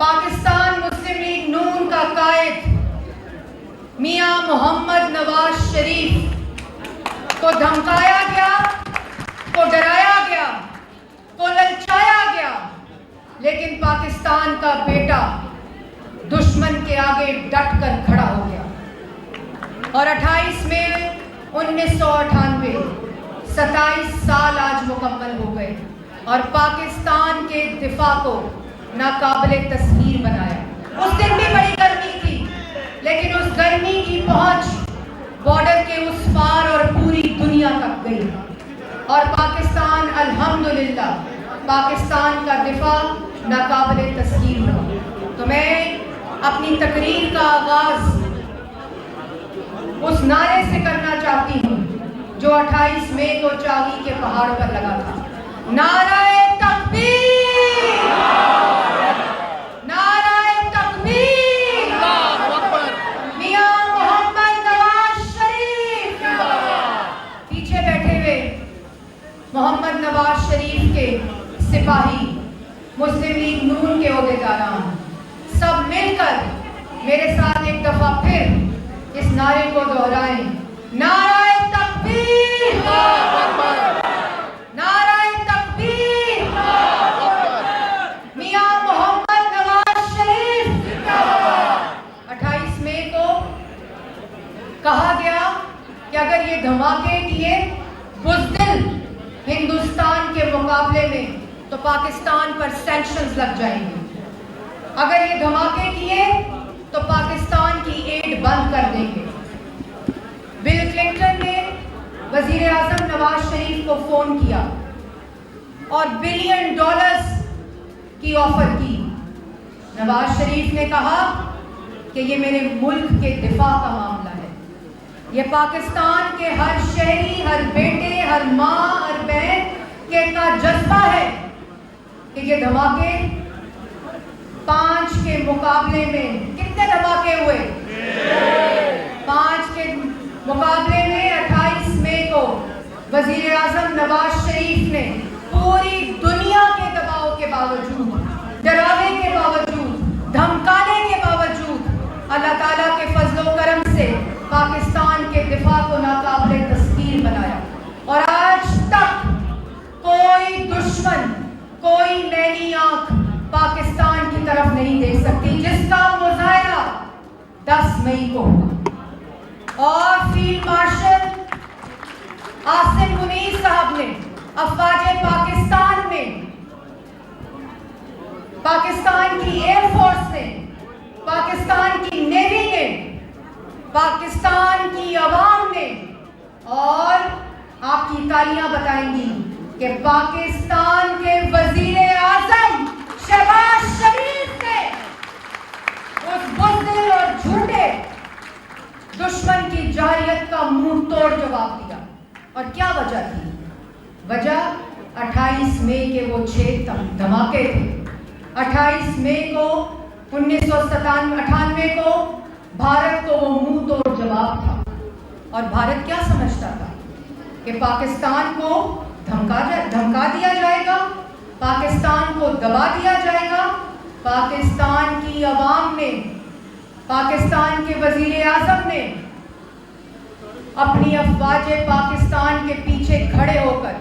پاکستان مسلم league نون کا قائد میاں محمد نواز شریف کو دھمکایا گیا، کو ڈرایا گیا، کو للچایا گیا، لیکن پاکستان کا بیٹا دشمن کے آگے ڈٹ کر کھڑا ہو گیا اور 28 مئی 1998 27 سال آج مکمل ہو گئے اور پاکستان کے دفاع کو ناقابل تصویر بنایا۔ اس دن بھی بڑی گرمی تھی، لیکن اس گرمی کی پہنچ بارڈر کے اس پار اور پوری دنیا تک گئی اور پاکستان الحمدللہ پاکستان کا دفاع ناقابل تصویر ہوا۔ تو میں اپنی تقریر کا آغاز اس نعرے سے کرنا چاہتی ہوں جو 28 مئی کو چاہی کے پہاڑ پر لگا تھا، نعرہ تکبیر، نعرہ تکبیر، میاں محمد نواز شریف۔ پیچھے بیٹھے ہوئے محمد نواز شریف کے سپاہی، مسلم لیگ نون کے عہدیداران سب مل کر میرے ساتھ ایک دفعہ پھر اس نعرے کو دہرائیں، نعرہ تکبیر، نعرہ تکبیر، میاں محمد نواز شریف۔ 28 مئی کو کہا گیا کہ اگر یہ دھماکے کیے بزدل ہندوستان کے مقابلے میں تو پاکستان پر سینکشنز لگ جائیں گے، اگر یہ دھماکے کیے تو پاکستان کی ایڈ بند کر دیں گے۔ بل کلنٹن نے وزیر اعظم نواز شریف کو فون کیا اور $1 بلین کی آفر کی۔ نواز شریف نے کہا کہ یہ میرے ملک کے دفاع کا معاملہ ہے، یہ پاکستان کے ہر شہری، ہر بیٹے، ہر ماں، ہر بہن کے کا جذبہ ہے کہ یہ دھماکے 5 کے مقابلے میں کتنے دھماکے ہوئے؟ 5 کے مقابلے میں 28 مئی کو وزیر اعظم نواز شریف نے پوری دنیا کے دباؤ کے باوجود، ڈراوے کے باوجود، دھمکانے کے باوجود اللہ تعالیٰ کے فضل و کرم سے پاکستان کے دفاع کو ناقابل تصویر بنایا اور آج تک کوئی دشمن، کوئی نینی آنکھ پاکستان کی طرف نہیں دیکھ سکتی، جس کا مظاہرہ 10 مئی کو ہوا اور فیلڈ مارشل عاصم منیر صاحب نے افواج پاکستان میں، پاکستان کی ایئر فورس نے، پاکستان کی نیوی نے، پاکستان کی عوام نے اور آپ کی تالیاں بتائیں گی کہ پاکستان کے وزیر اعظم شہباز شریف نے اس بزدل اور جھوٹے دشمن کی جارحیت کا منہ توڑ جواب دیا۔ اور کیا وجہ تھی؟ وجہ 28 مئی کے وہ 6 دھماکے تھے۔ 28 مئی کو 1998 کو بھارت کو وہ منہ توڑ جواب تھا اور بھارت کیا سمجھتا تھا کہ پاکستان کو دھمکا دیا جائے گا، پاکستان کو دبا دیا جائے گا۔ پاکستان کی عوام نے، پاکستان کے وزیر اعظم نے اپنی افواج پاکستان کے پیچھے کھڑے ہو کر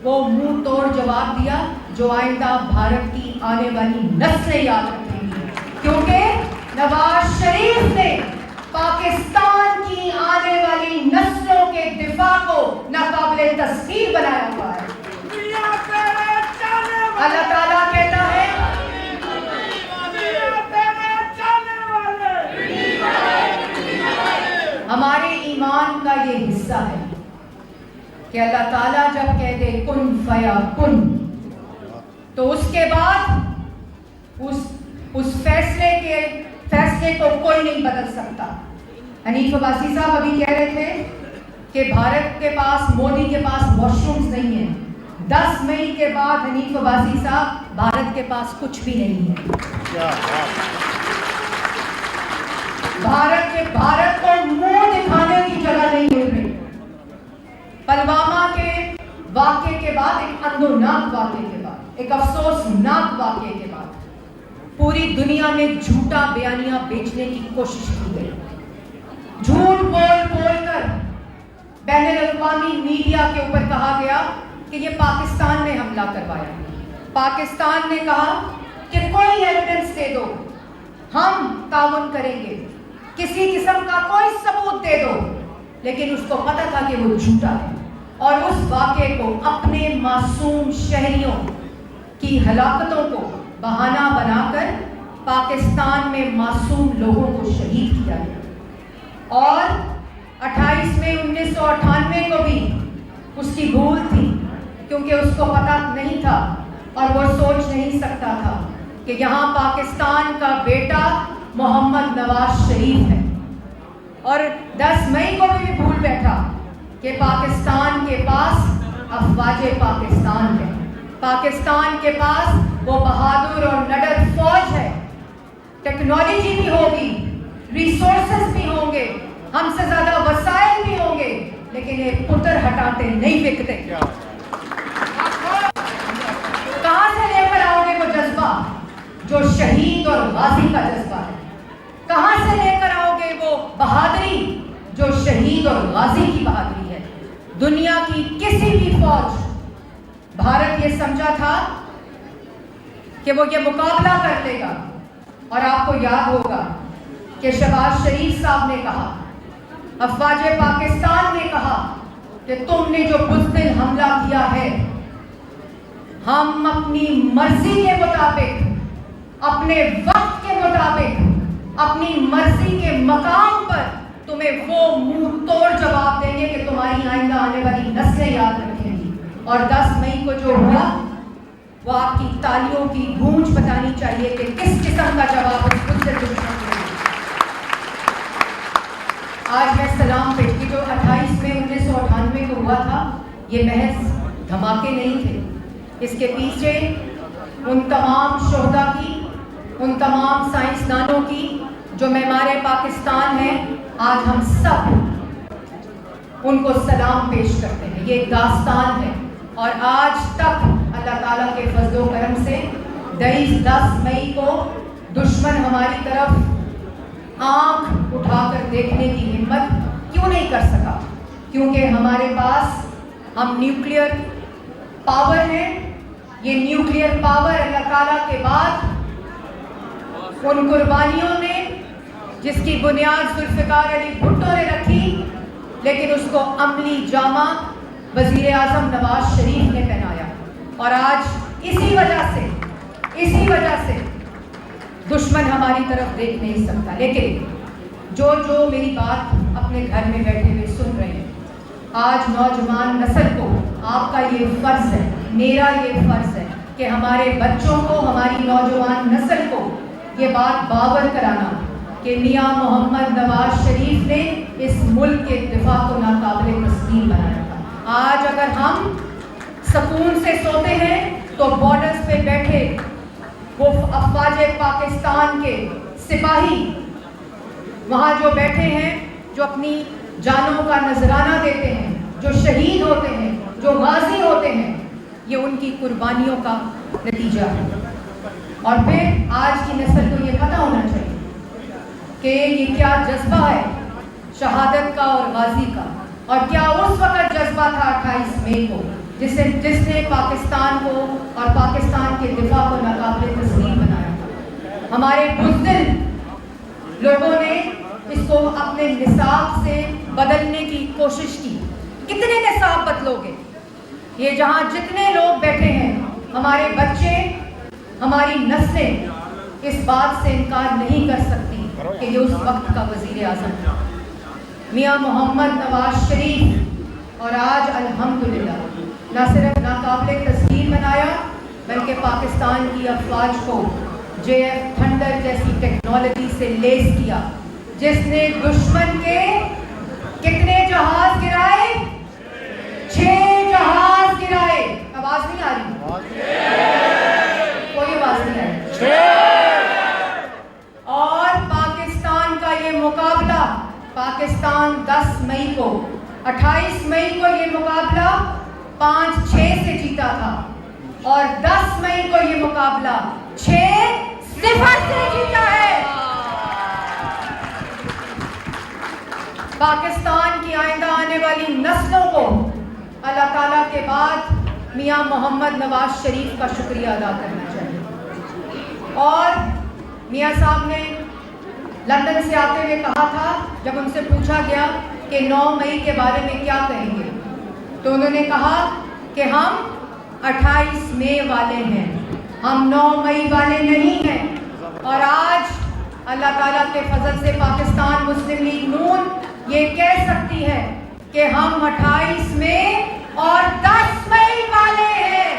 وہ منہ توڑ جواب دیا جو آئندہ بھارت کی آنے والی نسلیں یاد رکھیں گی، کیونکہ نواز شریف نے پاکستان کی آنے والی نسلوں کے دفاع کو ناقابل تصویر بنایا ہوا ہے۔ اللہ تعالیٰ کہتا ہے ہمارے ایمان کا یہ حصہ ہے کہ اللہ تعالیٰ جب کہہ دے کن فیکن تو اس کے بعد اس فیصلے کو کوئی نہیں بدل سکتا۔ حنیف عباسی صاحب ابھی کہہ رہے تھے کہ بھارت کے پاس، مودی کے پاس واش رومز نہیں ہیں۔ 10 مئی کے بعد حنیف عباسی صاحب بھارت کے پاس کچھ بھی نہیں ہے۔ بھارت کو منہ دکھانے کی جگہ نہیں مل رہی۔ پلوامہ کے واقعے کے بعد، ایک اندوناک واقعے کے بعد، ایک افسوسناک واقعے کے بعد पूरी दुनिया में झूठा बयानियां बेचने की कोशिश की गई। झूठ बोल बोलकर बैनुल-अक़वामी मीडिया के ऊपर कहा गया कि ये पाकिस्तान ने हमला करवाया। पाकिस्तान ने कहा कि कोई एविडेंस दे दो, हम ताउन करेंगे, किसी किस्म का कोई सबूत दे दो। लेकिन उसको पता था कि वो झूठा है और उस वाक़े को अपने मासूम शहरियों की हलाकतों को बहाना बनाकर पाकिस्तान में मासूम लोगों को शहीद किया गया। और 28 मई 1998 को भी उसकी भूल थी, क्योंकि उसको पता नहीं था और वो सोच नहीं सकता था कि यहाँ पाकिस्तान का बेटा मोहम्मद नवाज शरीफ है। और 10 मई को भी भूल बैठा कि पाकिस्तान के पास अफवाज पाकिस्तान है, पाकिस्तान के पास वो बहादुर और निडर फौज है, टेक्नोलॉजी भी होगी, रिसोर्सेस भी होंगे, हमसे ज्यादा वसाइल भी होंगे, लेकिन ये पुत्र हटाते नहीं बिकते। कहां से लेकर आओगे वो जज्बा जो शहीद और गाजी का जज्बा है? कहां से लेकर आओगे वो बहादुरी जो शहीद और गाजी की बहादुरी है? दुनिया की किसी भी फौज, भारत ये समझा था कि वो ये मुकाबला कर लेगा। और आपको याद होगा कि शहबाज शरीफ साहब ने कहा, अफवाज पाकिस्तान ने कहा कि तुमने जो बुज़दिल हमला किया है, हम अपनी मर्जी के मुताबिक, अपने वक्त के मुताबिक, अपनी मर्जी के मकाम पर तुम्हें वो मुंह तोड़ जवाब देंगे कि तुम्हारी आइंदा आने वाली नस्लें याद रखेंगी। और 10 मई को जो हुआ वो आपकी तालियों की गूंज बतानी चाहिए कि किस किस्म का जवाब उस दुश्मन को दिया। आज मैं सलाम पेश की, जो 28 मई 1998 को हुआ था, ये महज धमाके नहीं थे। इसके पीछे उन तमाम शोहदा की, उन तमाम साइंसदानों की जो मेमारे पाकिस्तान हैं, आज हम सब उनको सलाम पेश करते हैं। ये एक दास्तान है और आज तक अल्लाह ताला के फजलो करम से 10 मई को दुश्मन हमारी तरफ आंख उठाकर देखने की हिम्मत क्यों नहीं कर सका? क्योंकि हमारे पास हम न्यूक्लियर पावर है। ये न्यूक्लियर पावर अल्लाह ताला के बाद उन कुर्बानियों ने, जिसकी बुनियाद जुल्फ़िकार अली भुट्टो ने रखी, लेकिन उसको अमली जामा वज़ीर आज़म नवाज शरीफ ने पहनाया। और आज इसी वजह से दुश्मन हमारी तरफ देख नहीं सकता। लेकिन जो मेरी बात अपने घर में बैठे हुए सुन रहे हैं, आज नौजवान नस्ल को आपका ये फ़र्ज़ है, मेरा ये फ़र्ज़ है कि हमारे बच्चों को, हमारी नौजवान नस्ल को ये बात बावर कराना कि मियाँ मोहम्मद नवाज शरीफ ने इस मुल्क के दिफा को नाकाबिल तस्लीम बनाया था। आज अगर हम सुकून से सोते हैं तो बॉर्डर्स पे बैठे वो अफवाज पाकिस्तान के सिपाही वहाँ जो बैठे हैं, जो अपनी जानों का नजराना देते हैं, जो शहीद होते हैं, जो गाजी होते हैं, ये उनकी कुर्बानियों का नतीजा है। और फिर आज की नस्ल को ये पता होना चाहिए कि ये क्या जज्बा है शहादत का और गाजी का, और क्या उस वक्त जज्बा था 28 मई को जिसने पाकिस्तान को और पाकिस्तान के दिफा को नाकाबिल तस्लीम बनाया था। हमारे बुज़दिल लोगों ने इसको अपने निसाब से बदलने की कोशिश की। कितने निसाब बदलोगे? ये जहाँ जितने लोग बैठे हैं, हमारे बच्चे, हमारी नस्लें इस बात से इनकार नहीं कर सकती कि ये उस वक्त का वज़ीर आज़म था, मियाँ मोहम्मद नवाज शरीफ। और आज अल्हम्दुलिल्लाह न सिर्फ नाकाबिल तस्लीम बनाया, बल्कि पाकिस्तान की अफवाज को JF थंडर जैसी टेक्नोलॉजी से लेस किया, जिसने दुश्मन के कितने जहाज गिराए? 6 जहाज गिराए। आवाज नहीं आ रही? कोई आवाज नहीं आ रही। और पाकिस्तान का ये मुकाबला, पाकिस्तान 10 मई को, 28 मई को ये मुकाबला 5-6 से जीता था, और 10 मई को ये मुकाबला 6 सिफर से जीता है। पाकिस्तान की आइंदा आने वाली नस्लों को अल्लाह ताला के बाद मियां मोहम्मद नवाज शरीफ का शुक्रिया अदा करना चाहिए। और मियां साहब ने लंदन से आते हुए कहा था, जब उनसे पूछा गया कि 9 मई के बारे में क्या कहेंगे, तो उन्होंने कहा कि हम 28 मई वाले हैं, हम 9 मई वाले नहीं हैं। और आज अल्लाह ताला के फजल से पाकिस्तान मुस्लिम लीग नून ये कह सकती है कि हम 28 मई और 10 मई वाले हैं।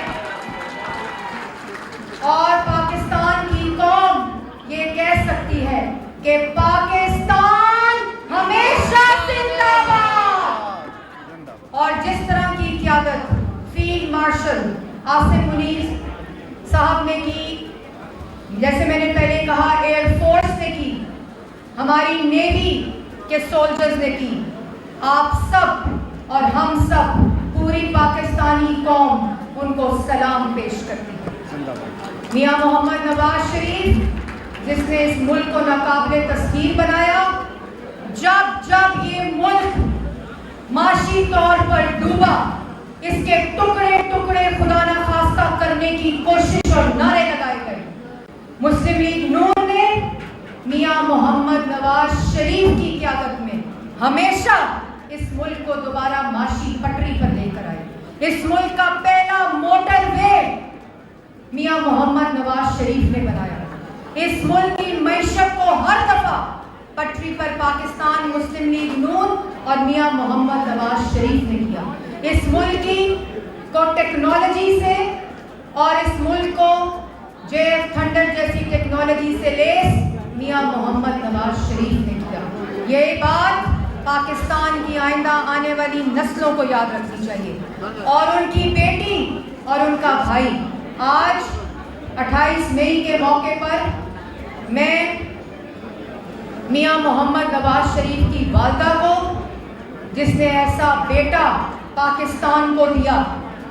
और पाकिस्तान की कौम ये कह सकती है कि पाकिस्तान हमेशा जिंदाबाद। और जिस तरह की क़यादत फील्ड मार्शल आसिम मुनीर साहब ने की, जैसे मैंने पहले कहा एयर फोर्स ने की, हमारी नेवी के सोल्जर्स ने की, आप सब और हम सब पूरी पाकिस्तानी कौम उनको सलाम पेश करती है। मियां मोहम्मद नवाज शरीफ जिसने इस मुल्क को नाकाबिले तस्खीर बनाया, जब जब ये मुल्क माशी तौर पर डूबा, इसके टुकड़े टुकड़े खुदा न खास्ता करने की कोशिश और नारे लगाए गए, मुस्लिम लीग नून ने मियां मोहम्मद नवाज शरीफ की क़यादत में हमेशा इस मुल्क को दोबारा माशी पटरी पर लेकर आए। इस मुल्क का पहला मोटरवे मियां मोहम्मद नवाज शरीफ ने बनाया। इस मुल्क की मईशत को हर दफा पटरी पर पाकिस्तान मुस्लिम लीग नून और मियां मोहम्मद नवाज शरीफ ने किया। इस मुल्क को टेक्नोलॉजी से और इस मुल्क को जेएफ थंडर जैसी टेक्नोलॉजी से लेस मियां मोहम्मद नवाज शरीफ ने किया। ये बात पाकिस्तान की आइंदा आने वाली नस्लों को याद रखनी चाहिए। और उनकी बेटी और उनका भाई, आज 28 मई के मौके पर मैं मियां मोहम्मद नवाज शरीफ की वालदा को, जिसने ऐसा बेटा पाकिस्तान को दिया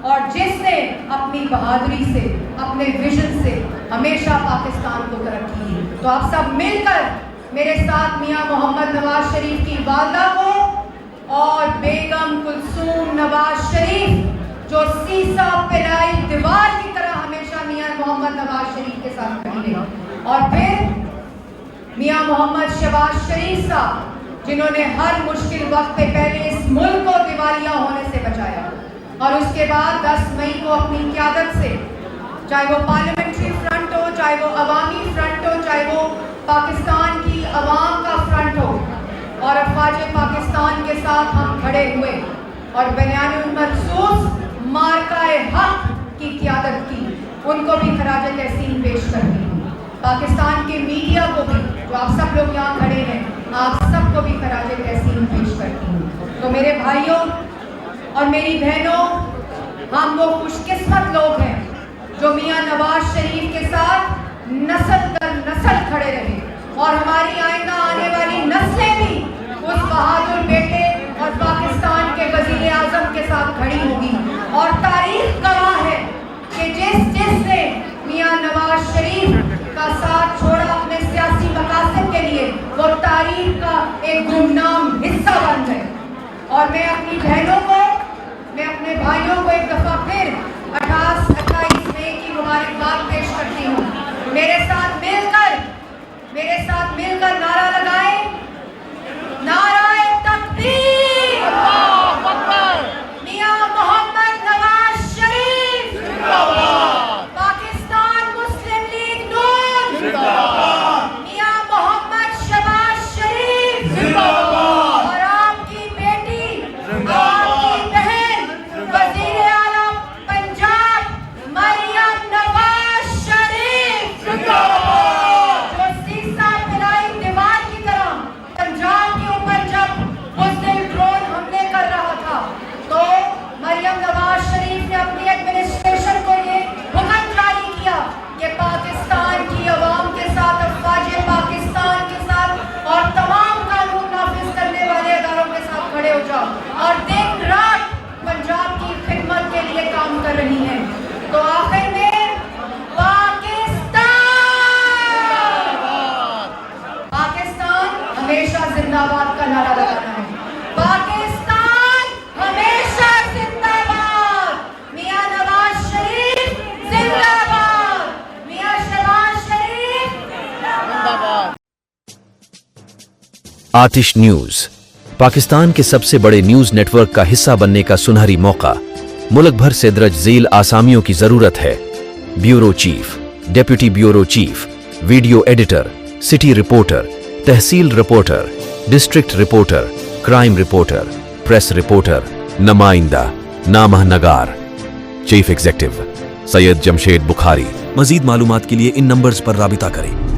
और जिसने अपनी बहादुरी से, अपने विजन से हमेशा पाकिस्तान को तरक्की दी, तो आप सब मिलकर मेरे साथ मियां मोहम्मद नवाज शरीफ की वालदा को और बेगम कुलसूम नवाज शरीफ जो सीसा पिलाई दीवार की तरह हमेशा मियां मोहम्मद नवाज शरीफ के साथ खड़ी रही, और फिर मियां मोहम्मद शहबाज शरीफ साहब जिन्होंने हर मुश्किल वक्त पे पहले इस मुल्क को दिवालिया होने से बचाया, और उसके बाद 10 मई को अपनी क़यादत से, चाहे वो पार्लियामेंट्री फ्रंट हो, चाहे वो अवामी फ्रंट हो, चाहे वो पाकिस्तान की अवाम का फ्रंट हो, और अफवाज पाकिस्तान के साथ हम खड़े हुए और बयानुल मखसूस मार्काए हक की क़यादत की, उनको भी खराज तहसीन पेश करती हूँ। पाकिस्तान के मीडिया को भी, जो आप सब लोग यहाँ खड़े हैं, आप सबको भी खराज तहसीन पेश करती हूँ। तो मेरे भाइयों और मेरी बहनों, हम वो खुशकिस्मत लोग हैं जो मियां नवाज शरीफ के साथ नस्ल दर नस्ल खड़े रहे, और हमारी आइंदा आने वाली नस्लें भी उस बहादुर बेटे और पाकिस्तान के वजीर आजम के साथ खड़ी होगी। और तारीख गवाह है कि जिसने मियां नवाज शरीफ का साथ छोड़ा अपने सियासी मकासद के लिए, वो तारीख का एक गुमनाम हिस्सा बन गए। और मैं अपनी बहनों को, मैं अपने भाइयों को एक दफा फिर 28 मई की मुबारकबाद पेश करती हूँ। मेरे साथ मिलकर नारा लगाए, नाराए तकबीर, मियां मोहम्मद नवाज शरीफ जिंदाबाद, पाकिस्तान मुस्लिम लीग नून जिंदाबाद, मियां मोहम्मद शहबाज शरीफ जिंदाबाद, और आपकी बेटी, आपकी बहन वजीर आला पंजाब मरियम नवाज शरीफ जिंदाबाद, जो सीसा पिलाई दीवार की आतिश न्यूज, पाकिस्तान के सबसे बड़े न्यूज नेटवर्क का हिस्सा बनने का सुनहरी मौका। मुल्क भर से दर्ज झील आसामियों की जरूरत है। Bureau chief, deputy bureau chief, video editor, city reporter, tehsil reporter, district reporter, crime reporter, press reporter, नुमाइंदा, नामह नगार। Chief executive Syed Jamshed Bukhari. मजीद मालूमात के लिए इन नंबर्स पर राबिता करें।